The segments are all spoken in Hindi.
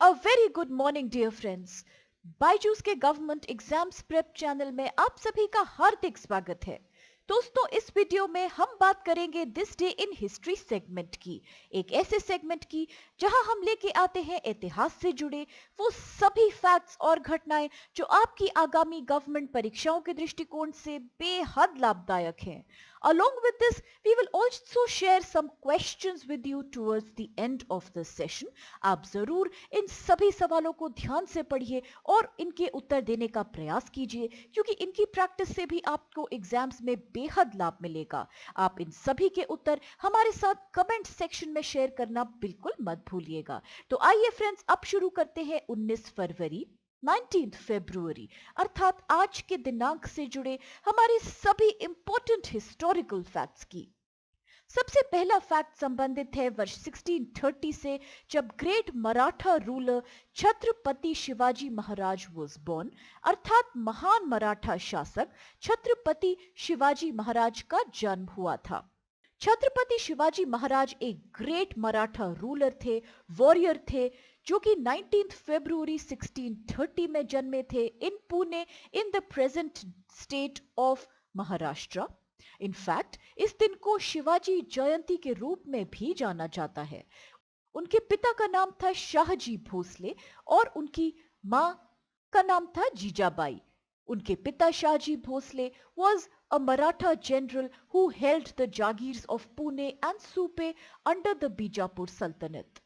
अ very good morning dear friends. Byju's के गवर्नमेंट एग्जाम्स प्रेप चैनल में आप सभी का हार्दिक स्वागत है। दोस्तों, इस वीडियो में हम बात करेंगे this day in history segment की, एक ऐसे सेगमेंट की जहां हम लेके आते हैं इतिहास से जुड़े वो सभी फैक्ट्स और घटनाएं जो आपकी आगामी गवर्नमेंट परीक्षाओं के दृष्टिकोण से बेहद लाभदायक हैं। Along with this, we will also share some questions with you towards the end of this session. आप जरूर इन सभी सवालों को ध्यान से पढ़िए और इनके उत्तर देने का प्रयास कीजिए, क्योंकि इनकी प्रैक्टिस से भी आपको एग्जाम्स में बेहद लाभ मिलेगा। आप इन सभी के उत्तर हमारे साथ कमेंट सेक्शन में शेयर करना बिल्कुल मत भूलिएगा। तो आइए फ्रेंड्स, अब शुरू करते हैं 19 फरवरी 19 फरवरी अर्थात आज के दिनांक से जुड़े हमारे सभी इंपॉर्टेंट हिस्टोरिकल फैक्ट्स की। सबसे पहला फैक्ट संबंधित है वर्ष 1630 से, जब great Maratha ruler Chhatrapati Shivaji Maharaj was born, अर्थात महान मराठा शासक छत्रपति शिवाजी महाराज का जन्म हुआ था। छत्रपति शिवाजी महाराज एक ग्रेट मराठा रूलर थे, वॉरियर थे, जो कि 19 फरवरी 1630 में जन्मे थे in Pune in the present state of Maharashtra. In fact इस दिन को शिवाजी जयंती के रूप में भी जाना जाता है। उनके पिता का नाम था शाहजी भोसले और उनकी मां का नाम था जीजाबाई। उनके पिता Shahaji Bhosle was a Maratha general who held the Jagirs of Pune and Supe under the Bijapur Sultanate.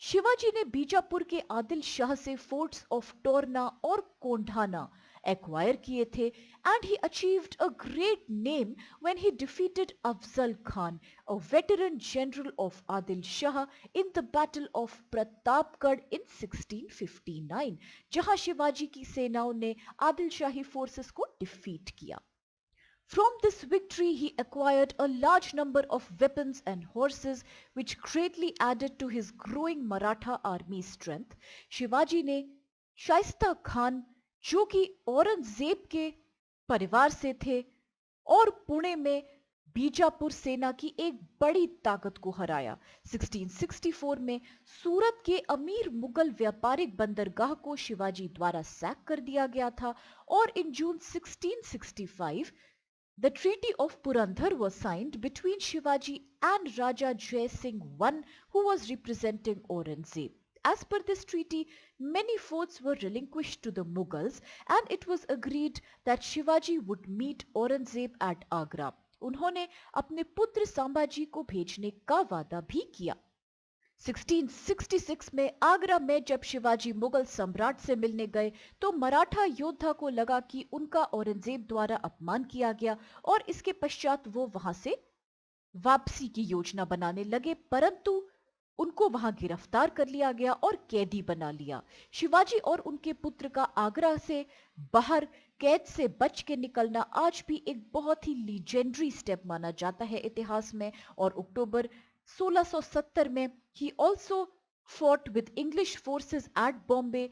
Shivaji ने बीजापुर के आदिल शाह से फोर्ट्स ऑफ टोरना और कोंढाना एक्वायर किए थे, and he achieved a great name when he defeated Afzal Khan, a veteran general of Adil Shah, in the battle of Pratapgarh in 1659, जहां शिवाजी की सेनाओं ने आदिल शाही फोर्सेस को डिफीट किया। From this victory, he acquired a large number of weapons and horses, which greatly added to his growing Maratha army strength. Shivaji ने शाइस्ता खान, जो कि औरंगजेब के परिवार से थे, और पुणे में बीजापुर सेना की एक बड़ी ताकत को हराया। 1664 में सूरत के अमीर मुगल व्यापारिक बंदरगाह को शिवाजी द्वारा सैक कर दिया गया था, और इन जून 1665 the Treaty of Purandhar was signed between Shivaji and Raja Jai Singh I, who was representing Aurangzeb. As per this treaty, many forts were relinquished to the Mughals, and it was agreed that Shivaji would meet Aurangzeb at Agra. उन्होंने अपने पुत्र संभाजी को भेजने का वादा भी किया। 1666 में आगरा में जब शिवाजी मुगल सम्राट से मिलने गए, तो मराठा योद्धा को लगा कि उनका औरंगजेब द्वारा अपमान किया गया, और इसके पश्चात वो वहां से वापसी की योजना बनाने लगे, परंतु उनको वहां गिरफ्तार कर लिया गया और कैदी बना लिया। शिवाजी और उनके पुत्र का आगरा से बाहर कैद से बच के निकलना आज भी एक बहुत ही लीजेंडरी स्टेप माना जाता है इतिहास में, और अक्टूबर 1670 में he also fought with English forces at Bombay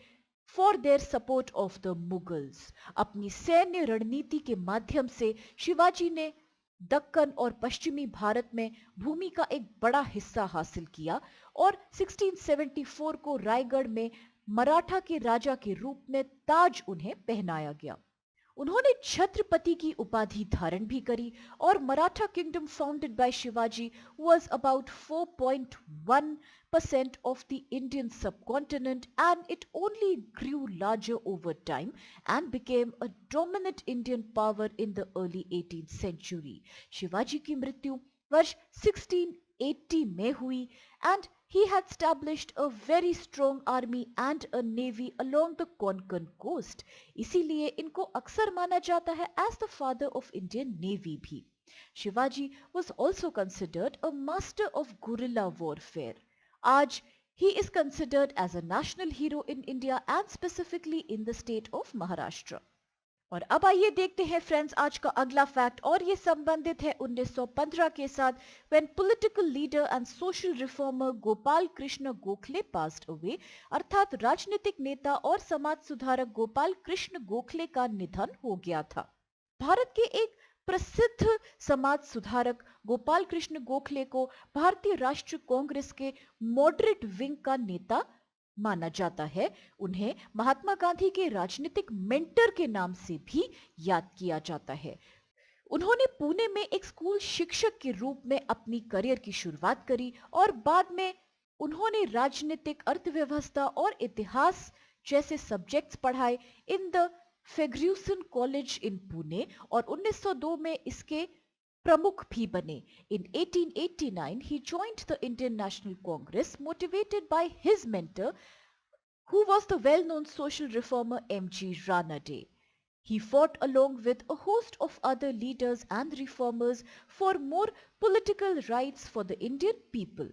for their support of the Mughals. अपनी सैन्य रणनीति के माध्यम से शिवाजी ने दक्कन और पश्चिमी भारत में भूमि का एक बड़ा हिस्सा हासिल किया, और 1674 को रायगढ़ में मराठा के राजा के रूप में ताज उन्हें पहनाया गया। उन्होंने छत्रपति की उपाधि धारण भी करी, और Maratha kingdom founded by Shivaji was about 4.1% of the Indian subcontinent, and it only grew larger over time and became a dominant Indian power in the early 18th century. Shivaji की मृत्यु वर्ष 1680 में हुई, and he had established a very strong army and a navy along the Konkan coast. इसीलिए इनको अक्सर माना जाता है as the father of Indian Navy भी। Shivaji was also considered a master of guerrilla warfare. आज he is considered as a national hero in India and specifically in the state of Maharashtra. और अब आइए देखते हैं फ्रेंड्स आज का अगला फैक्ट, और ये संबंधित है 1915 के साथ, when political leader and social reformer Gopal Krishna Gokhale passed away, अर्थात राजनीतिक नेता और समाज सुधारक गोपाल कृष्ण गोखले का निधन हो गया था। भारत के एक प्रसिद्ध समाज सुधारक गोपाल कृष्ण गोखले को भारतीय राष्ट्रीय कांग्रेस के मॉडरेट विंग का नेता माना जाता है। उन्हें महात्मा गांधी के राजनीतिक मेंटर के नाम से भी याद किया जाता है। उन्होंने पुणे में एक स्कूल शिक्षक के रूप में अपनी करियर की शुरुआत करी और बाद में उन्होंने राजनीतिक, अर्थव्यवस्था और इतिहास जैसे सब्जेक्ट्स पढ़ाए in the Fergusson College in Pune और 1902 में इसके प्रमुख भी बने। In 1889, he joined the Indian National Congress, motivated by his mentor, who was the well-known social reformer M.G. Ranade. He fought along with a host of other leaders and reformers for more political rights for the Indian people.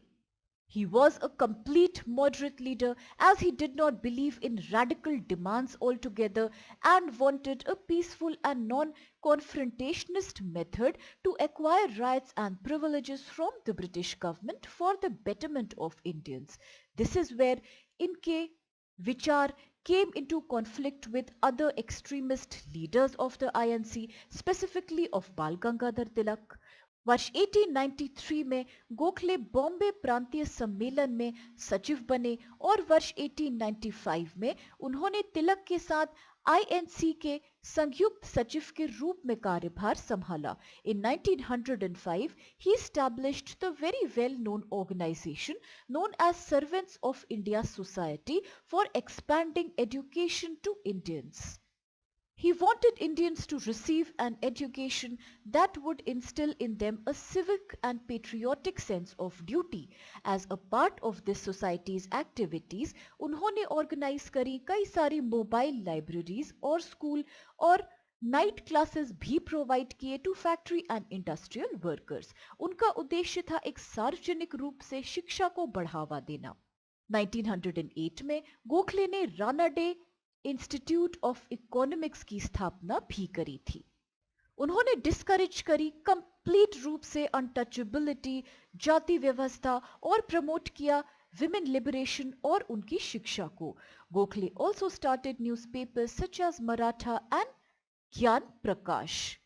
He was a complete moderate leader as he did not believe in radical demands altogether and wanted a peaceful and non-confrontationist method to acquire rights and privileges from the British government for the betterment of Indians. This is where Inke Vichar came into conflict with other extremist leaders of the INC, specifically of Bal Gangadhar Tilak. वर्ष 1893 में गोखले बॉम्बे प्रांतीय सम्मेलन में सचिव बने और वर्ष 1895 में उन्होंने तिलक के साथ आईएनसी के संयुक्त सचिव के रूप में कार्यभार संभाला। In 1905, he established the very well-known organization known as Servants of India Society for expanding education to Indians. He wanted Indians to receive an education that would instill in them a civic and patriotic sense of duty. As a part of this society's activities, उन्होंने organize करी कई सारी mobile libraries और school और नाइट क्लासेस भी प्रोवाइड किए to factory and industrial workers. उनका उद्देश्य था एक सार्वजनिक रूप से शिक्षा को बढ़ावा देना। 1908 में गोखले ने रानाडे इंस्टीट्यूट ऑफ इकोनॉमिक्स की स्थापना भी करी थी। उन्होंने डिस्करेज करी कंप्लीट रूप से अनटचेबिलिटी, जाति व्यवस्था और प्रमोट किया विमेन लिबरेशन और उनकी शिक्षा को। Gokhale also started newspapers such as Maratha and Gyan Prakash.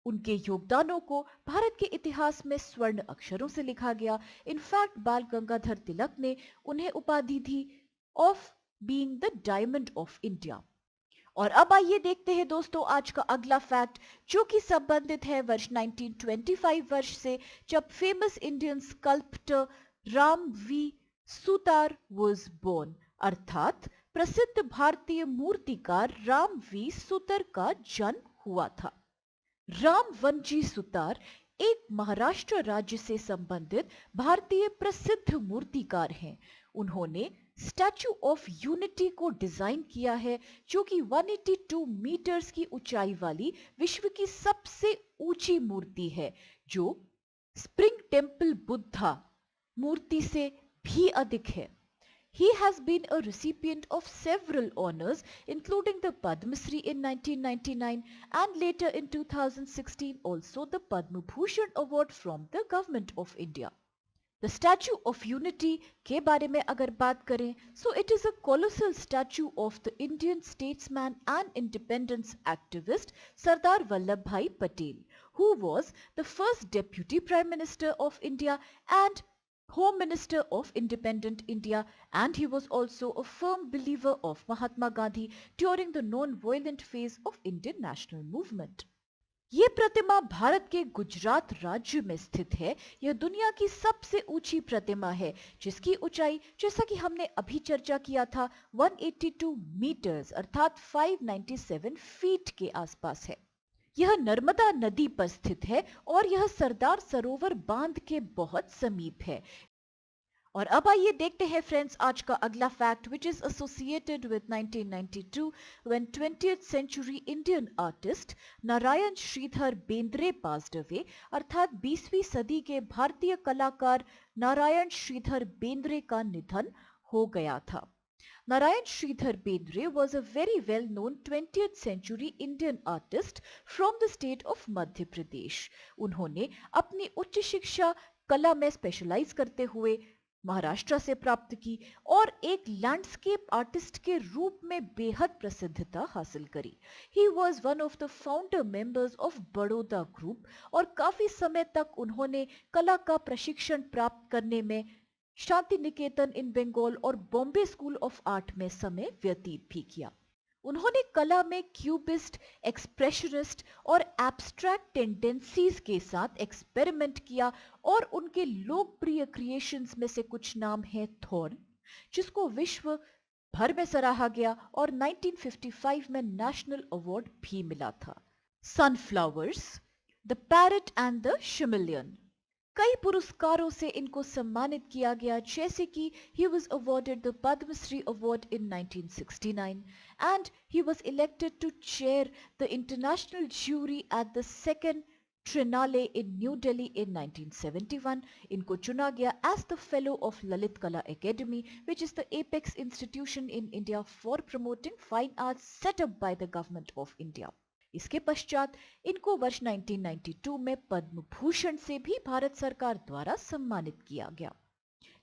उनके योगदानों को भारत के इतिहास में स्वर्ण अक्षरों से लिखा गया। इनफैक्ट बाल गंगाधर तिलक ने उन्हें उपाधि दी of being the diamond of India. और अब आइए देखते हैं दोस्तों आज का अगला फैक्ट, जो कि संबंधित है वर्ष 1925 वर्ष से, जब famous Indian sculptor Ram V Sutar was born, अर्थात प्रसिद्ध भारतीय मूर्तिकार राम वी सुतार का जन्म हुआ था। राम वनजी सुतार एक महाराष्ट्र राज्य से संबंधित भारतीय प्रसिद्ध मूर्तिकार हैं। उन्होंने स्टैचू ऑफ यूनिटी को डिजाइन किया है, जो कि 182 मीटर्स की ऊंचाई वाली विश्व की सबसे ऊंची मूर्ति है, जो स्प्रिंग टेम्पल बुद्धा मूर्ति से भी अधिक है। He has been a recipient of several honors, including the Padma Shri in 1999 and later in 2016 also the Padma Bhushan Award from the Government of India. The Statue of Unity के बारे में अगर बात करें, so it is a colossal statue of the Indian statesman and independence activist Sardar Vallabhbhai Patel, who was the first Deputy Prime Minister of India and Home Minister of Independent India, and he was also a firm believer of Mahatma Gandhi during the non-violent phase of Indian national movement. ये प्रतिमा भारत के गुजरात राज्य में स्थित है। यह दुनिया की सबसे ऊंची प्रतिमा है, जिसकी ऊंचाई, जैसा कि हमने अभी चर्चा किया था, 182 मीटर्स अर्थात 597 फीट के आसपास है। यह नर्मदा नदी पर स्थित है और यह सरदार सरोवर बांध के बहुत समीप है। और अब आइए देखते हैं फ्रेंड्स आज का अगला fact, which is associated with 1992 when 20th century Indian artist Narayan Shridhar Bendre passed away, अर्थात 20वीं सदी के भारतीय कलाकार नारायण श्रीधर बेंद्रे का निधन हो गया था। Narayan Sridhar Bendre was a very well-known 20th century Indian artist from the state of Madhya Pradesh. उन्होंने अपनी उच्च शिक्षा कला में स्पेशलाइज करते हुए महाराष्ट्र से प्राप्त की और एक लैंडस्केप आर्टिस्ट के रूप में बेहद प्रसिद्धता हासिल करी। He was one of the founder members of Baroda group और काफी समय तक उन्होंने कला का प्रशिक्षण प्राप्त करने में शांति निकेतन इन बंगाल और बॉम्बे स्कूल ऑफ आर्ट में समय व्यतीत भी किया। उन्होंने कला में क्यूबिस्ट, एक्सप्रेशनिस्ट और एब्स्ट्रैक्ट टेंडेंसीज के साथ एक्सपेरिमेंट किया और उनके लोकप्रिय क्रिएशंस में से कुछ नाम है थॉर्न, जिसको विश्व भर में सराहा गया और 1955 में नेशनल अवार्ड भी मिला था। Sunflowers, the parrot and the chameleon, कई पुरस्कारों से इनको सम्मानित किया गया, जैसे कि he was awarded the Padma Shri Award in 1969 and he was elected to chair the international jury at the second Trinale in New Delhi in 1971. इनको चुना गया as the fellow of Lalit Kala Academy, which is the apex institution in India for promoting fine arts set up by the government of India. इसके पश्चात इनको वर्ष 1992 में पद्म भूषण से भी भारत सरकार द्वारा सम्मानित किया गया।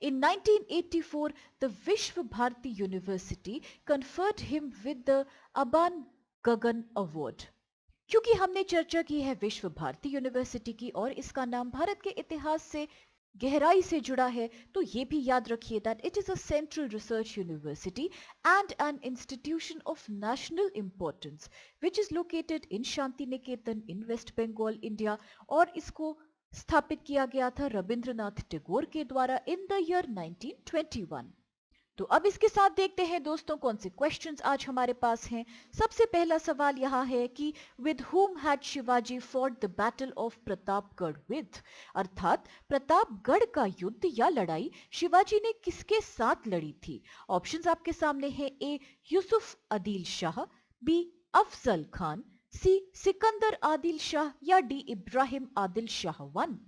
In 1984, the Vishwa Bharati University conferred him with the Aban Gagan Award. क्योंकि हमने चर्चा की है विश्व भारती यूनिवर्सिटी की और इसका नाम भारत के इतिहास से गहराई से जुड़ा है, तो ये भी याद रखिए that it is a central research university and an institution of national importance which is located in Shantiniketan in West Bengal, India, और इसको स्थापित किया गया था रविंद्रनाथ टैगोर के द्वारा इन द ईयर 1921। तो अब इसके साथ देखते हैं दोस्तों कौन से क्वेश्चंस आज हमारे पास हैं। सबसे पहला सवाल यहाँ है कि with whom had Shivaji fought the battle of Pratapgarh with, अर्थात प्रतापगढ़ का युद्ध या लड़ाई शिवाजी ने किसके साथ लड़ी थी। ऑप्शंस आपके सामने हैं, A Yusuf Adil Shah, B Afzal Khan, C Sikandar Adil Shah या D Ibrahim Adil Shah one.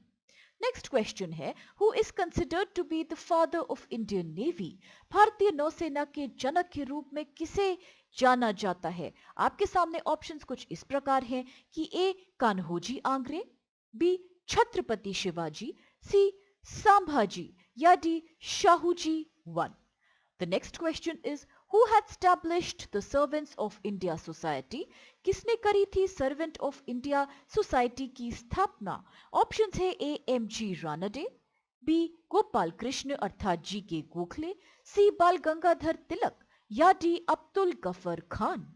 Next question है, who is considered to be the father of Indian navy, भारतीय नौसेना के जनक के रूप में किसे जाना जाता है। आपके सामने ऑप्शंस कुछ इस प्रकार हैं कि ए कान्होजी आंग्रे, बी छत्रपति शिवाजी, सी संभाजी या D Shahuji one. The next question is, who had established the Servants of India Society? किसने करी थी सर्वेंट ऑफ इंडिया सोसाइटी की स्थापना। ऑप्शंस है, A M G Ranade, B Gopal Krishna अर्थात जी के गोखले, सी बाल गंगाधर तिलक या डी अब्दुल गफर खान।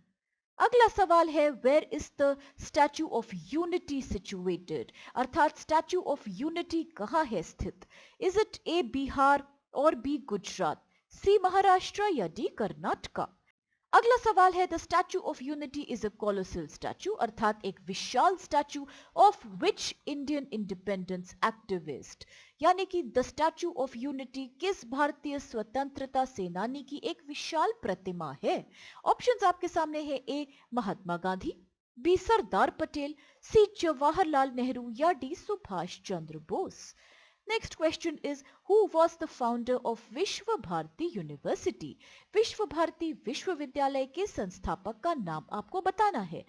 अगला सवाल है, where is the Statue of Unity situated, अर्थात स्टैचू ऑफ यूनिटी कहाँ है स्थित। इज इट ए बिहार और बी गुजरात, सी महाराष्ट्र या डी कर्नाटका। अगला सवाल है, the Statue of Unity is a colossal statue, अर्थात एक विशाल statue of which Indian independence activist, यानी कि द स्टैचू ऑफ यूनिटी किस भारतीय स्वतंत्रता सेनानी की एक विशाल प्रतिमा है। ऑप्शंस आपके सामने है, ए महात्मा गांधी, बी सरदार पटेल, सी जवाहरलाल नेहरू या D Subhash Chandra Bose. Next question is, who was the founder of विश्व भारती यूनिवर्सिटी, विश्व भारती विश्वविद्यालय के संस्थापक का नाम आपको बताना है।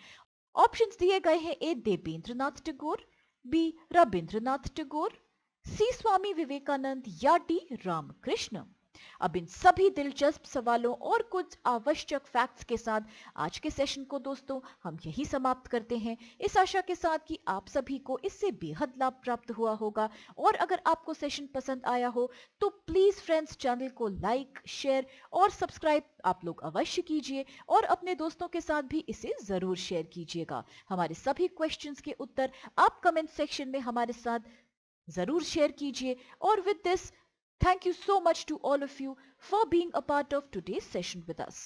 ऑप्शंस दिए गए हैं, ए देवेंद्रनाथ टैगोर, बी रविंद्रनाथ टैगोर, सी स्वामी विवेकानंद या डी रामकृष्ण। अब इन सभी दिलचस्प सवालों और कुछ आवश्यक फैक्ट्स के साथ आज के सेशन को दोस्तों हम यही समाप्त करते हैं, इस आशा के साथ कि आप सभी को इससे बेहद लाभ प्राप्त हुआ होगा। और अगर आपको सेशन पसंद आया हो तो प्लीज फ्रेंड्स चैनल को लाइक, शेयर और सब्सक्राइब आप लोग अवश्य कीजिए और अपने दोस्तों के साथ भी इसे जरूर शेयर कीजिएगा। हमारे सभी क्वेश्चंस के उत्तर आप कमेंट सेक्शन में हमारे साथ जरूर शेयर कीजिए। और with this, thank you so much to all of you for being a part of today's session with us.